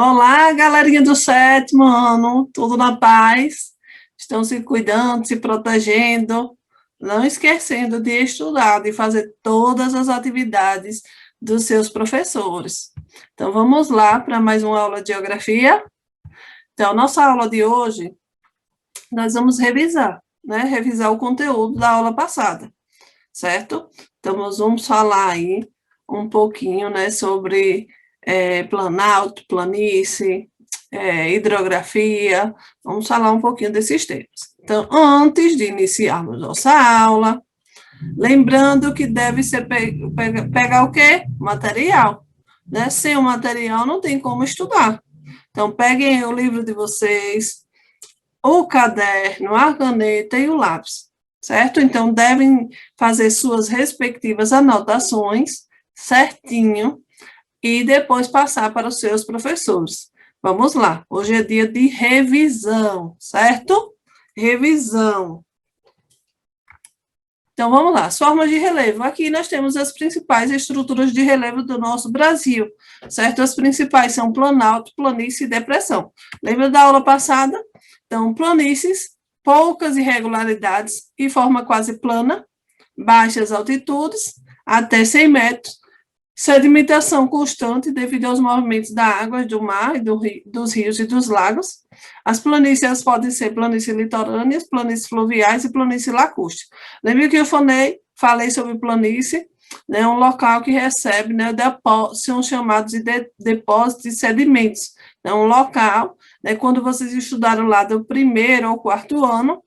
Olá, galerinha do sétimo ano, tudo na paz? Estão se cuidando, se protegendo, não esquecendo de estudar, de fazer todas as atividades dos seus professores. Então, vamos lá para mais uma aula de geografia. Então, nossa aula de hoje, nós vamos revisar, né? Revisar o conteúdo da aula passada, certo? Então, nós vamos falar aí um pouquinho, né, sobre planalto, planície, hidrografia, vamos falar um pouquinho desses temas. Então, antes de iniciarmos nossa aula, lembrando que deve ser pegar o quê? Material. Né? Sem o material não tem como estudar. Então, peguem o livro de vocês, o caderno, a caneta e o lápis, certo? Então, devem fazer suas respectivas anotações certinho e depois passar para os seus professores. Vamos lá, hoje é dia de revisão, certo? Revisão. Então, vamos lá, as formas de relevo. Aqui nós temos as principais estruturas de relevo do nosso Brasil, certo? As principais são planalto, planície e depressão. Lembra da aula passada? Então, planícies, poucas irregularidades e forma quase plana, baixas altitudes, até 100 metros, sedimentação constante devido aos movimentos da água, do mar, dos rios e dos lagos. As planícies podem ser planícies litorâneas, planícies fluviais e planícies lacustres. Lembra que eu falei sobre planície, né, um local que recebe, né, são chamados de depósitos de sedimentos. É um local, né, quando vocês estudaram lá do primeiro ou quarto ano,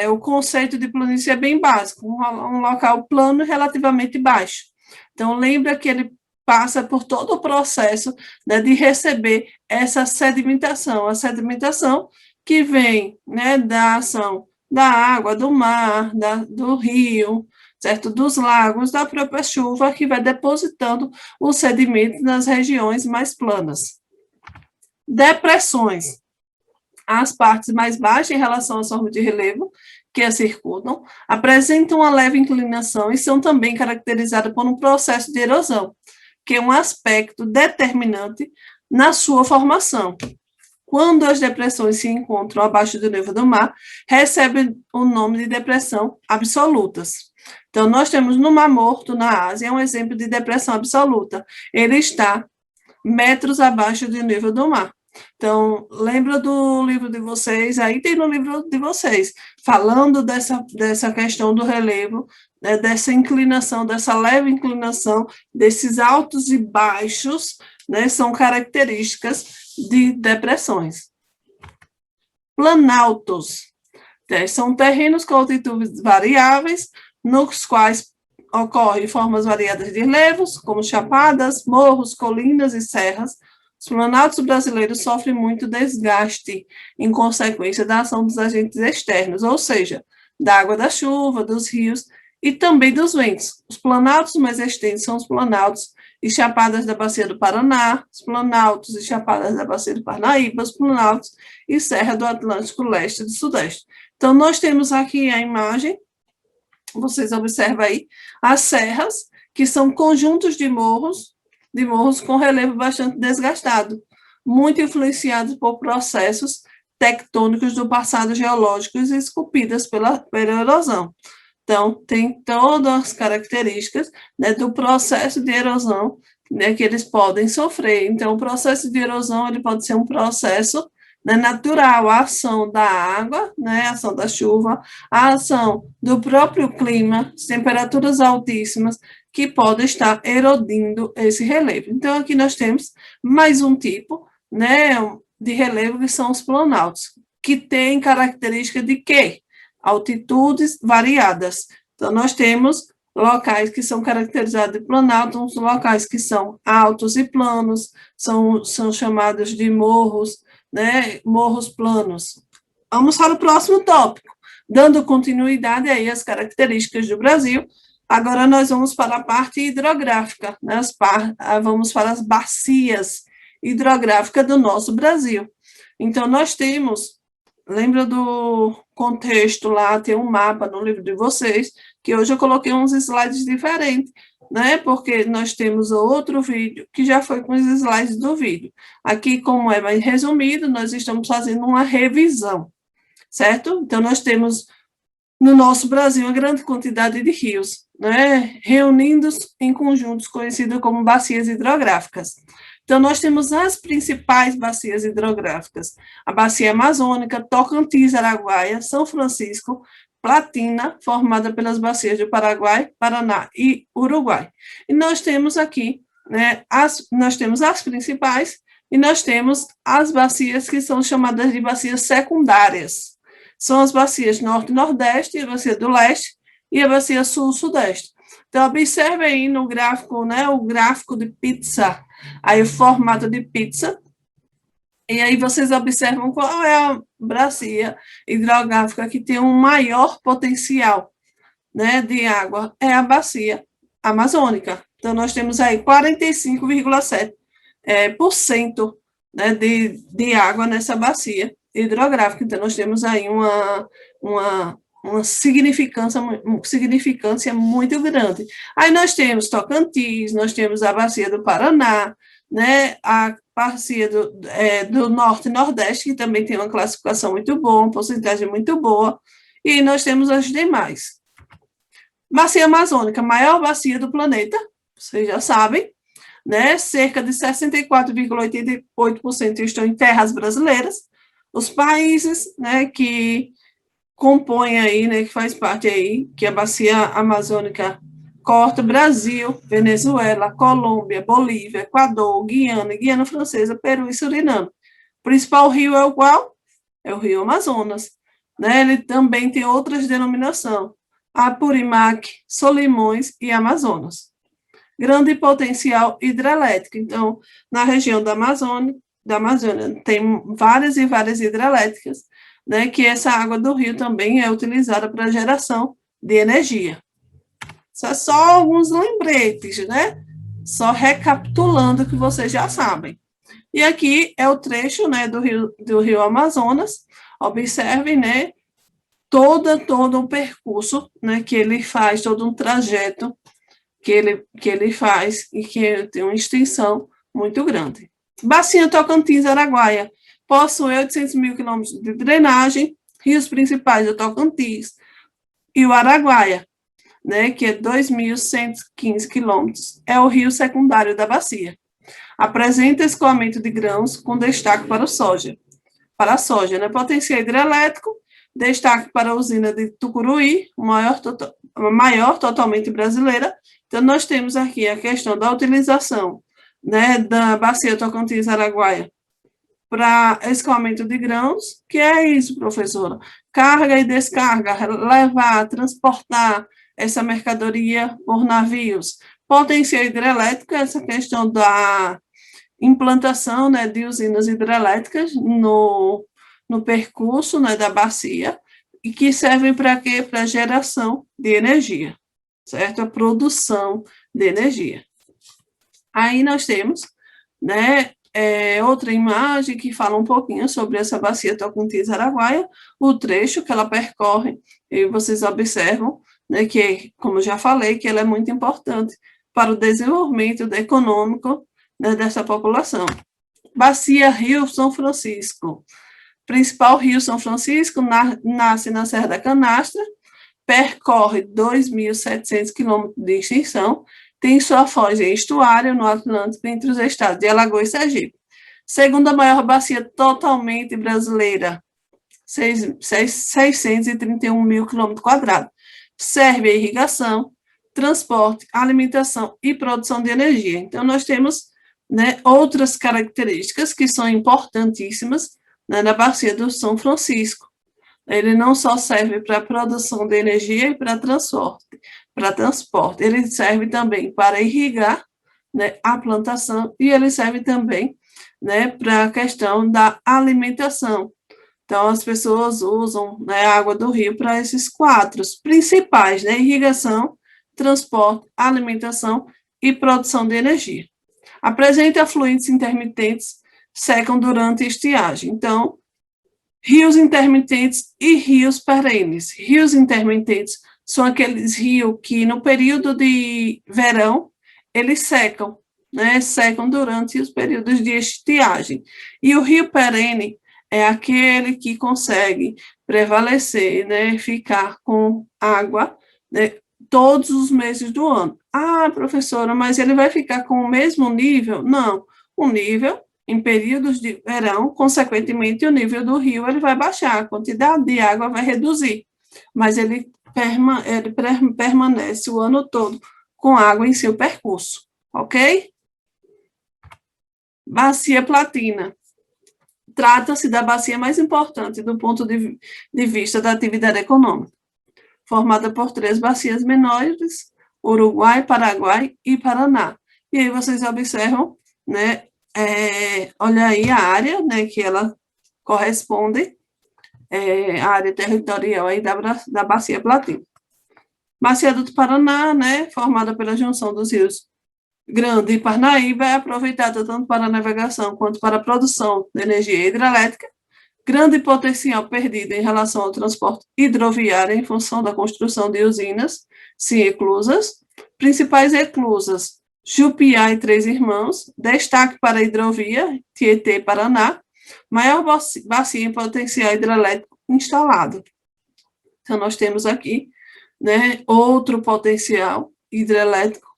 o conceito de planície é bem básico, um local plano relativamente baixo. Então, lembra que ele passa por todo o processo, né, de receber essa sedimentação, a sedimentação que vem, né, da ação da água, do mar, do rio, certo? Dos lagos, da própria chuva, que vai depositando os sedimentos nas regiões mais planas. Depressões. As partes mais baixas em relação às formas de relevo que as circundam, apresentam uma leve inclinação e são também caracterizadas por um processo de erosão, que é um aspecto determinante na sua formação. Quando as depressões se encontram abaixo do nível do mar, recebem o nome de depressão absolutas. Então, nós temos no Mar Morto, na Ásia, um exemplo de depressão absoluta. Ele está metros abaixo do nível do mar. Então, lembra do livro de vocês, aí tem no livro de vocês, falando dessa questão do relevo, né, dessa inclinação, dessa leve inclinação, desses altos e baixos, né, são características de depressões. Planaltos, são terrenos com altitudes variáveis, nos quais ocorrem formas variadas de relevos, como chapadas, morros, colinas e serras. Os planaltos brasileiros sofrem muito desgaste em consequência da ação dos agentes externos, ou seja, da água da chuva, dos rios e também dos ventos. Os planaltos mais extensos são os planaltos e chapadas da Bacia do Paraná, os planaltos e chapadas da Bacia do Parnaíba, os planaltos e Serra do Atlântico Leste e do Sudeste. Então, nós temos aqui a imagem, vocês observam aí, as serras, que são conjuntos de morros com relevo bastante desgastado, muito influenciados por processos tectônicos do passado geológico e esculpidas pela erosão. Então, tem todas as características, né, do processo de erosão, né, que eles podem sofrer. Então, o processo de erosão ele pode ser um processo, né, natural, a ação da água, né, a ação da chuva, a ação do próprio clima, temperaturas altíssimas, que podem estar erodindo esse relevo. Então, aqui nós temos mais um tipo, né, de relevo, que são os planaltos, que tem característica de quê? Altitudes variadas. Então, nós temos locais que são caracterizados de planalto, locais que são altos e planos, são chamados de morros, né, morros planos. Vamos para o próximo tópico. Dando continuidade aí às características do Brasil, agora nós vamos para a parte hidrográfica, né, vamos para as bacias hidrográficas do nosso Brasil. Então, nós temos, lembra do contexto lá, tem um mapa no livro de vocês, que hoje eu coloquei uns slides diferentes, né? Porque nós temos outro vídeo que já foi com os slides do vídeo. Aqui, como é mais resumido, nós estamos fazendo uma revisão, certo? Então, nós temos no nosso Brasil uma grande quantidade de rios, né? Reunidos em conjuntos conhecidos como bacias hidrográficas. Então, nós temos as principais bacias hidrográficas: a Bacia Amazônica, Tocantins, Araguaia, São Francisco, Platina, formada pelas bacias do Paraguai, Paraná e Uruguai. E nós temos aqui, né, nós temos as principais e nós temos as bacias que são chamadas de bacias secundárias. São as bacias Norte e Nordeste, a bacia do Leste e a bacia Sul-Sudeste. Então, observe aí no gráfico, né, o gráfico de pizza, aí o formato de pizza, e aí vocês observam qual é a bacia hidrográfica que tem um maior potencial, né, de água, é a bacia amazônica. Então, nós temos aí 45,7% né, de água nessa bacia hidrográfica. Então, nós temos aí uma significância muito grande. Aí nós temos Tocantins, nós temos a bacia do Paraná, né, a bacia do Norte e Nordeste, que também tem uma classificação muito boa, uma porcentagem muito boa, e nós temos as demais. Bacia Amazônica, maior bacia do planeta, vocês já sabem, né, cerca de 64,88% estão em terras brasileiras. Os países, né, que compõem aí, né, que faz parte aí, que a bacia amazônica corta: Brasil, Venezuela, Colômbia, Bolívia, Equador, Guiana Francesa, Peru e Suriname. O principal rio é o qual? É o rio Amazonas, né? Ele também tem outras denominações: Apurimac, Solimões e Amazonas. Grande potencial hidrelétrico. Então, na região da Amazônia tem várias e várias hidrelétricas, né, que essa água do rio também é utilizada para geração de energia. Isso é só alguns lembretes, né? Só recapitulando que vocês já sabem. E aqui é o trecho, né, do rio Amazonas. Observem, né, todo o percurso, né, que ele faz, todo um trajeto que ele faz e que tem uma extensão muito grande. Bacia Tocantins-Araguaia possui 800 mil quilômetros de drenagem. Rios principais do Tocantins e o Araguaia, né, que é 2.115 quilômetros, é o rio secundário da bacia. Apresenta escoamento de grãos com destaque para a soja, né, potencial hidrelétrico, destaque para a usina de Tucuruí, maior totalmente brasileira. Então, nós temos aqui a questão da utilização, né, da bacia Tocantins-Araguaia para escoamento de grãos. Que é isso, professora? Carga e descarga, levar, transportar essa mercadoria por navios. Potencial hidrelétrico, essa questão da implantação, né, de usinas hidrelétricas no percurso, né, da bacia, e que servem para quê? Para geração de energia, certo? A produção de energia. Aí nós temos, né, outra imagem que fala um pouquinho sobre essa bacia Tocantins-Araguaia, o trecho que ela percorre, e vocês observam, né, que, como já falei, que ela é muito importante para o desenvolvimento econômico, né, dessa população. Bacia Rio São Francisco. Principal rio São Francisco, nasce na Serra da Canastra, percorre 2.700 quilômetros de extensão, tem sua foz em estuário no Atlântico entre os estados de Alagoas e Sergipe. Segunda maior bacia totalmente brasileira, 631 mil quilômetros quadrados. Serve a irrigação, transporte, alimentação e produção de energia. Então, nós temos, né, outras características que são importantíssimas, né, na bacia do São Francisco. Ele não só serve para produção de energia e para transporte, ele serve também para irrigar, né, a plantação, e ele serve também, né, para a questão da alimentação. Então, as pessoas usam, né, a água do rio para esses quatro principais, né, irrigação, transporte, alimentação e produção de energia. Apresenta fluentes intermitentes, secam durante a estiagem. Então, rios intermitentes e rios perenes. Rios intermitentes são aqueles rios que, no período de verão, eles secam, né? Secam durante os períodos de estiagem. E o rio perene é aquele que consegue prevalecer, né? Ficar com água, né? Todos os meses do ano. Ah, professora, mas ele vai ficar com o mesmo nível? Não, o nível em períodos de verão, consequentemente, o nível do rio ele vai baixar, a quantidade de água vai reduzir, mas ele permanece o ano todo com água em seu percurso, ok? Bacia platina. Trata-se da bacia mais importante do ponto de vista da atividade econômica, formada por 3 bacias menores, Uruguai, Paraguai e Paraná. E aí vocês observam, né, olha aí a área, né, que ela corresponde, a área territorial aí da bacia platina. Bacia do Paraná, né, formada pela junção dos rios Grande e Parnaíba, é aproveitada tanto para a navegação quanto para a produção de energia hidrelétrica. Grande potencial perdido em relação ao transporte hidroviário em função da construção de usinas, sim, eclusas. Principais eclusas, Jupiá e Três Irmãos, destaque para a hidrovia Tietê-Paraná, maior bacia em potencial hidrelétrico instalado. Então, nós temos aqui, né, outro potencial hidrelétrico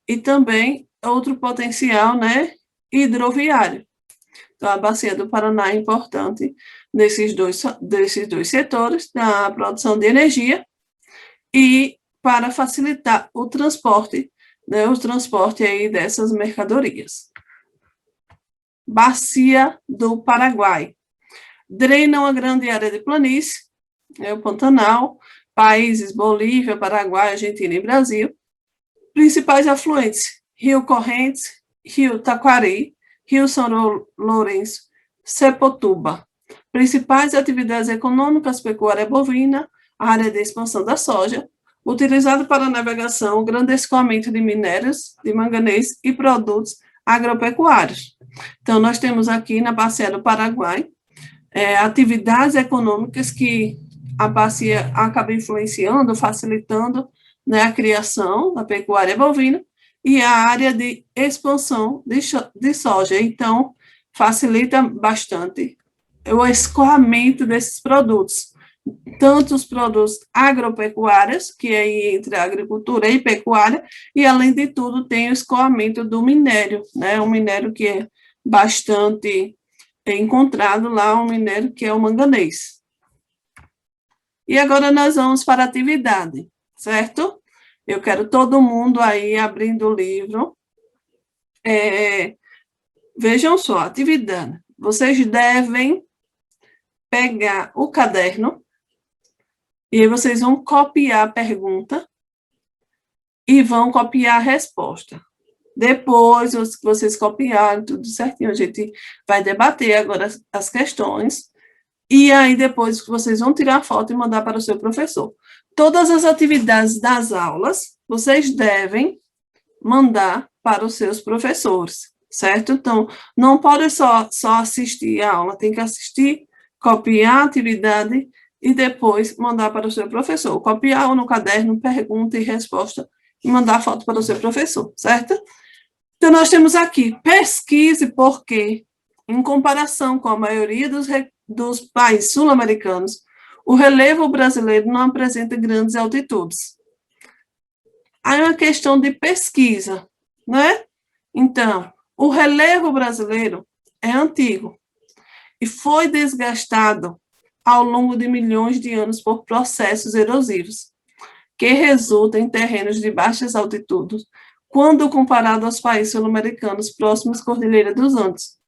e também outro potencial, né, hidroviário. Então, a bacia do Paraná é importante desses dois setores, na produção de energia e para facilitar o transporte, né, aí dessas mercadorias. Bacia do Paraguai. Drena uma grande área de planície, o Pantanal, países Bolívia, Paraguai, Argentina e Brasil. Principais afluentes, Rio Correntes, Rio Taquari, Rio São Lourenço, Sepotuba. Principais atividades econômicas, pecuária bovina, área de expansão da soja, utilizado para navegação, grande escoamento de minérios, de manganês e produtos agropecuários. Então, nós temos aqui na bacia do Paraguai, atividades econômicas que a bacia acaba influenciando, facilitando, né, a criação da pecuária bovina e a área de expansão de soja. Então, facilita bastante o escoamento desses produtos, tanto os produtos agropecuários, que é entre agricultura e pecuária, e, além de tudo, tem o escoamento do minério, né, um minério que é bastante encontrado lá, um minério que é o manganês. E agora nós vamos para a atividade, certo? Eu quero todo mundo aí abrindo o livro. Vejam só, atividade. Vocês devem pegar o caderno e aí vocês vão copiar a pergunta e vão copiar a resposta. Depois que vocês copiarem tudo certinho, a gente vai debater agora as questões. E aí, depois, vocês vão tirar a foto e mandar para o seu professor. Todas as atividades das aulas, vocês devem mandar para os seus professores, certo? Então, não pode só assistir a aula, tem que assistir, copiar a atividade e depois mandar para o seu professor. Copiar no caderno, pergunta e resposta e mandar a foto para o seu professor, certo? Então, nós temos aqui, pesquise por quê, em comparação com a maioria dos países sul-americanos, o relevo brasileiro não apresenta grandes altitudes. Aí é uma questão de pesquisa, né? Então, o relevo brasileiro é antigo e foi desgastado ao longo de milhões de anos por processos erosivos, que resultam em terrenos de baixas altitudes, quando comparado aos países sul-americanos próximos à Cordilheira dos Andes,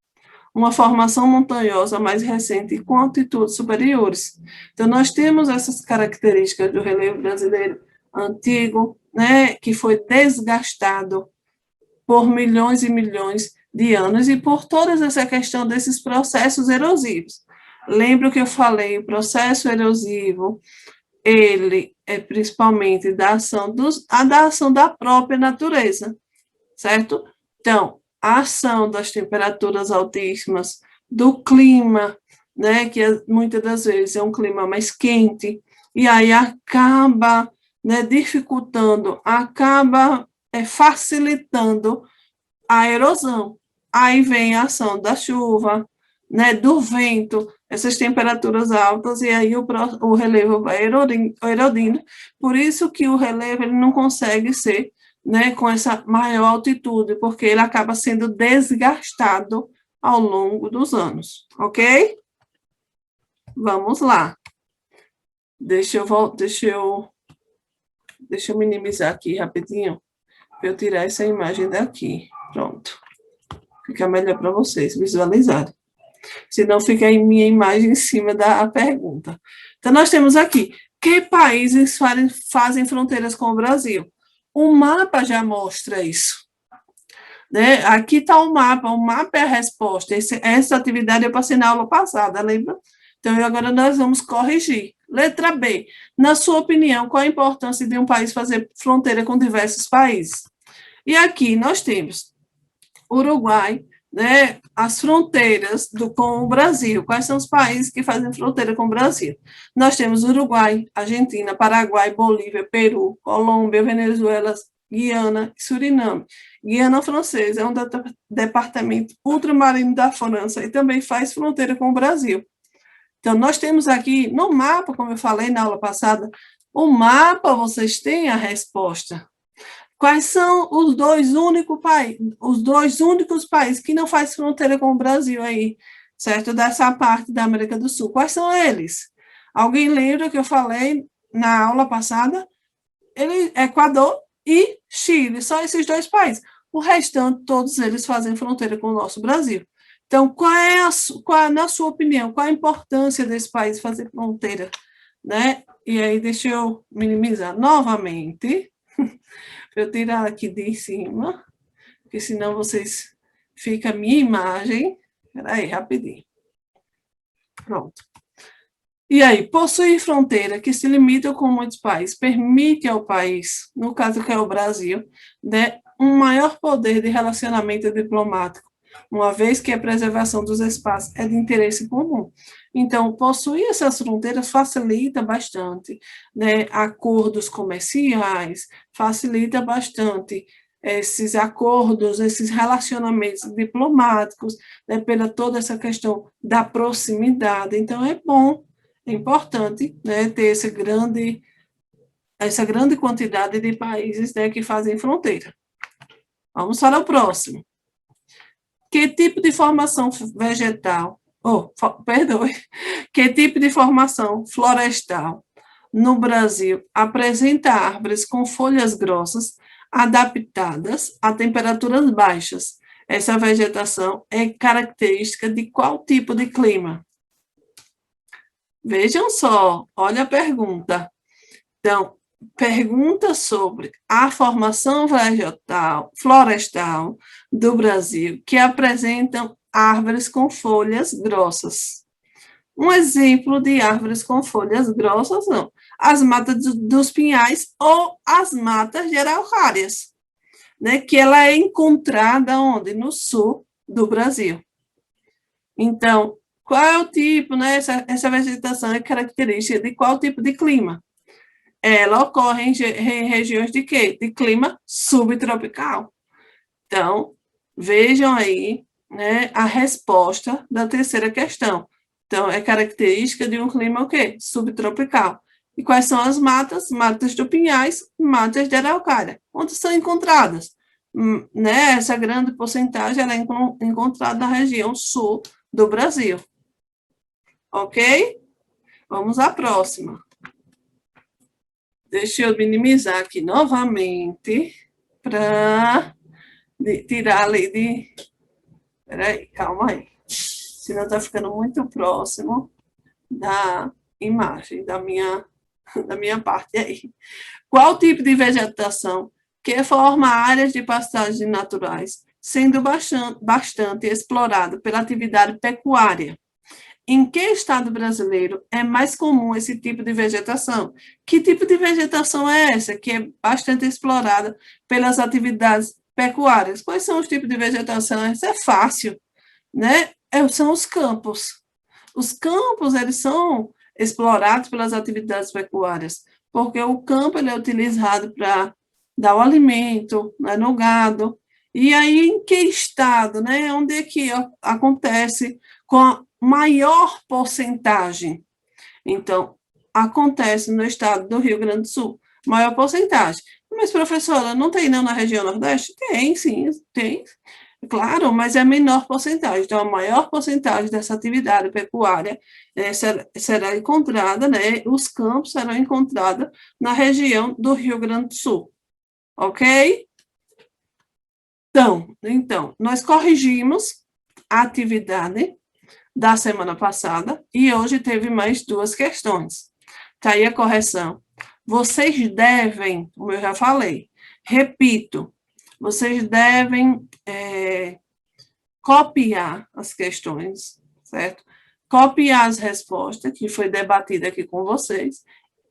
uma formação montanhosa mais recente com altitudes superiores. Então, nós temos essas características do relevo brasileiro antigo, né, que foi desgastado por milhões e milhões de anos e por toda essa questão desses processos erosivos. Lembra que eu falei, o processo erosivo, ele é principalmente da ação da própria natureza, certo? Então, a ação das temperaturas altíssimas, do clima, né, que muitas das vezes é um clima mais quente, e aí acaba, né, dificultando, acaba facilitando a erosão. Aí vem a ação da chuva, né, do vento, essas temperaturas altas, e aí o relevo vai erodindo. Por isso que o relevo ele não consegue ser, né, com essa maior altitude, porque ele acaba sendo desgastado ao longo dos anos, ok? Vamos lá. Deixa eu minimizar aqui rapidinho, para eu tirar essa imagem daqui. Pronto. Fica melhor para vocês visualizarem. Senão fica a minha imagem em cima da pergunta. Então, nós temos aqui, que países fazem fronteiras com o Brasil? O mapa já mostra isso. Né? Aqui está o mapa é a resposta. Essa atividade eu passei na aula passada, lembra? Então, agora nós vamos corrigir. Letra B. Na sua opinião, qual a importância de um país fazer fronteira com diversos países? E aqui nós temos Uruguai, né, as fronteiras com o Brasil. Quais são os países que fazem fronteira com o Brasil? Nós temos Uruguai, Argentina, Paraguai, Bolívia, Peru, Colômbia, Venezuela, Guiana e Suriname. Guiana Francesa é um departamento ultramarino da França e também faz fronteira com o Brasil. Então, nós temos aqui no mapa, como eu falei na aula passada, o mapa vocês têm a resposta. Quais são os dois únicos países que não fazem fronteira com o Brasil aí, certo? Dessa parte da América do Sul. Quais são eles? Alguém lembra que eu falei na aula passada? Equador e Chile, só esses dois países. O restante, todos eles fazem fronteira com o nosso Brasil. Então, na sua opinião, qual a importância desse país fazer fronteira? Né? E aí, deixa eu minimizar novamente. Para eu tirar aqui de cima, porque senão vocês fica a minha imagem. Espera aí, rapidinho. Pronto. E aí, possuir fronteira que se limita com muitos países, permite ao país, no caso que é o Brasil, né, um maior poder de relacionamento diplomático, uma vez que a preservação dos espaços é de interesse comum. Então, possuir essas fronteiras facilita bastante, né, acordos comerciais, facilita bastante esses acordos, esses relacionamentos diplomáticos, né, pela toda essa questão da proximidade. Então, é bom, é importante, né, ter essa grande quantidade de países, né, que fazem fronteira. Vamos para o próximo. Que tipo de formação vegetal, que tipo de formação florestal no Brasil apresenta árvores com folhas grossas adaptadas a temperaturas baixas? Essa vegetação é característica de qual tipo de clima? Vejam só, olha a pergunta. Então, pergunta sobre a formação vegetal, florestal do Brasil, que apresentam árvores com folhas grossas. Um exemplo de árvores com folhas grossas são as matas dos pinhais ou as matas de araucárias, né, que ela é encontrada onde? No sul do Brasil. Então, qual é o tipo, né? Essa vegetação é característica de qual tipo de clima? Ela ocorre em regiões de quê? De clima subtropical. Então, vejam aí, né, a resposta da terceira questão. Então, é característica de um clima o quê? Subtropical. E quais são as matas? Matas do pinhais, matas de araucária. Onde são encontradas? Né, essa grande porcentagem ela é encontrada na região sul do Brasil. Ok? Vamos à próxima. Deixa eu minimizar aqui novamente para tirar ali de... Peraí, calma aí. Senão está ficando muito próximo da imagem, da minha parte aí. Qual tipo de vegetação que forma áreas de pastagem naturais, sendo bastante explorado pela atividade pecuária? Em que estado brasileiro é mais comum esse tipo de vegetação? Que tipo de vegetação é essa que é bastante explorada pelas atividades pecuárias? Quais são os tipos de vegetação? Isso é fácil, né? São os campos. Os campos, eles são explorados pelas atividades pecuárias. porque o campo ele é utilizado para dar o alimento, né, no gado. E aí, em que estado, né? Onde é que acontece com a maior porcentagem? Então, acontece no estado do Rio Grande do Sul, maior porcentagem. Mas, professora, não tem não na região Nordeste? Tem, sim, tem. Claro, mas é a menor porcentagem. Então, a maior porcentagem dessa atividade pecuária será encontrada, né? Os campos serão encontrados na região do Rio Grande do Sul. Ok? Então, nós corrigimos a atividade da semana passada e hoje teve mais duas questões. Tá aí a correção. Vocês devem, como eu já falei, repito, vocês devem copiar as questões, certo? Copiar as respostas que foi debatida aqui com vocês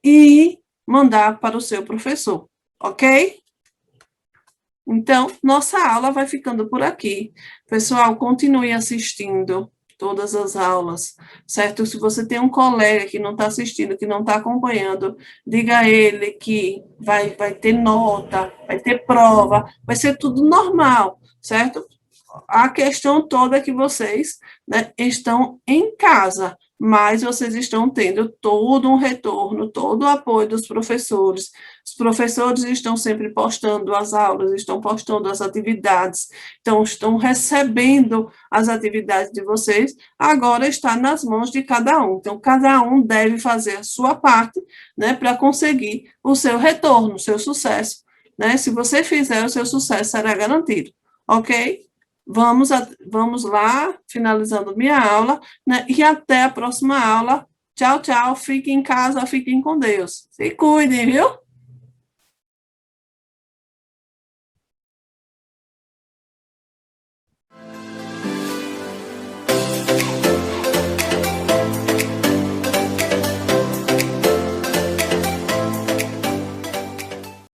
e mandar para o seu professor, ok? Então, nossa aula vai ficando por aqui. Pessoal, continue assistindo todas as aulas, certo? Se você tem um colega que não está assistindo, que não está acompanhando, diga a ele que vai ter nota, vai ter prova, vai ser tudo normal, certo? A questão toda é que vocês, né, estão em casa, mas vocês estão tendo todo um retorno, todo o apoio dos professores. Os professores estão sempre postando as aulas, estão postando as atividades, então estão recebendo as atividades de vocês. Agora está nas mãos de cada um. Então, cada um deve fazer a sua parte, né, para conseguir o seu retorno, o seu sucesso. Né? Se você fizer, o seu sucesso será garantido. Ok? Vamos lá, finalizando minha aula, né? E até a próxima aula. Tchau, tchau. Fiquem em casa, fiquem com Deus. Se cuidem, viu?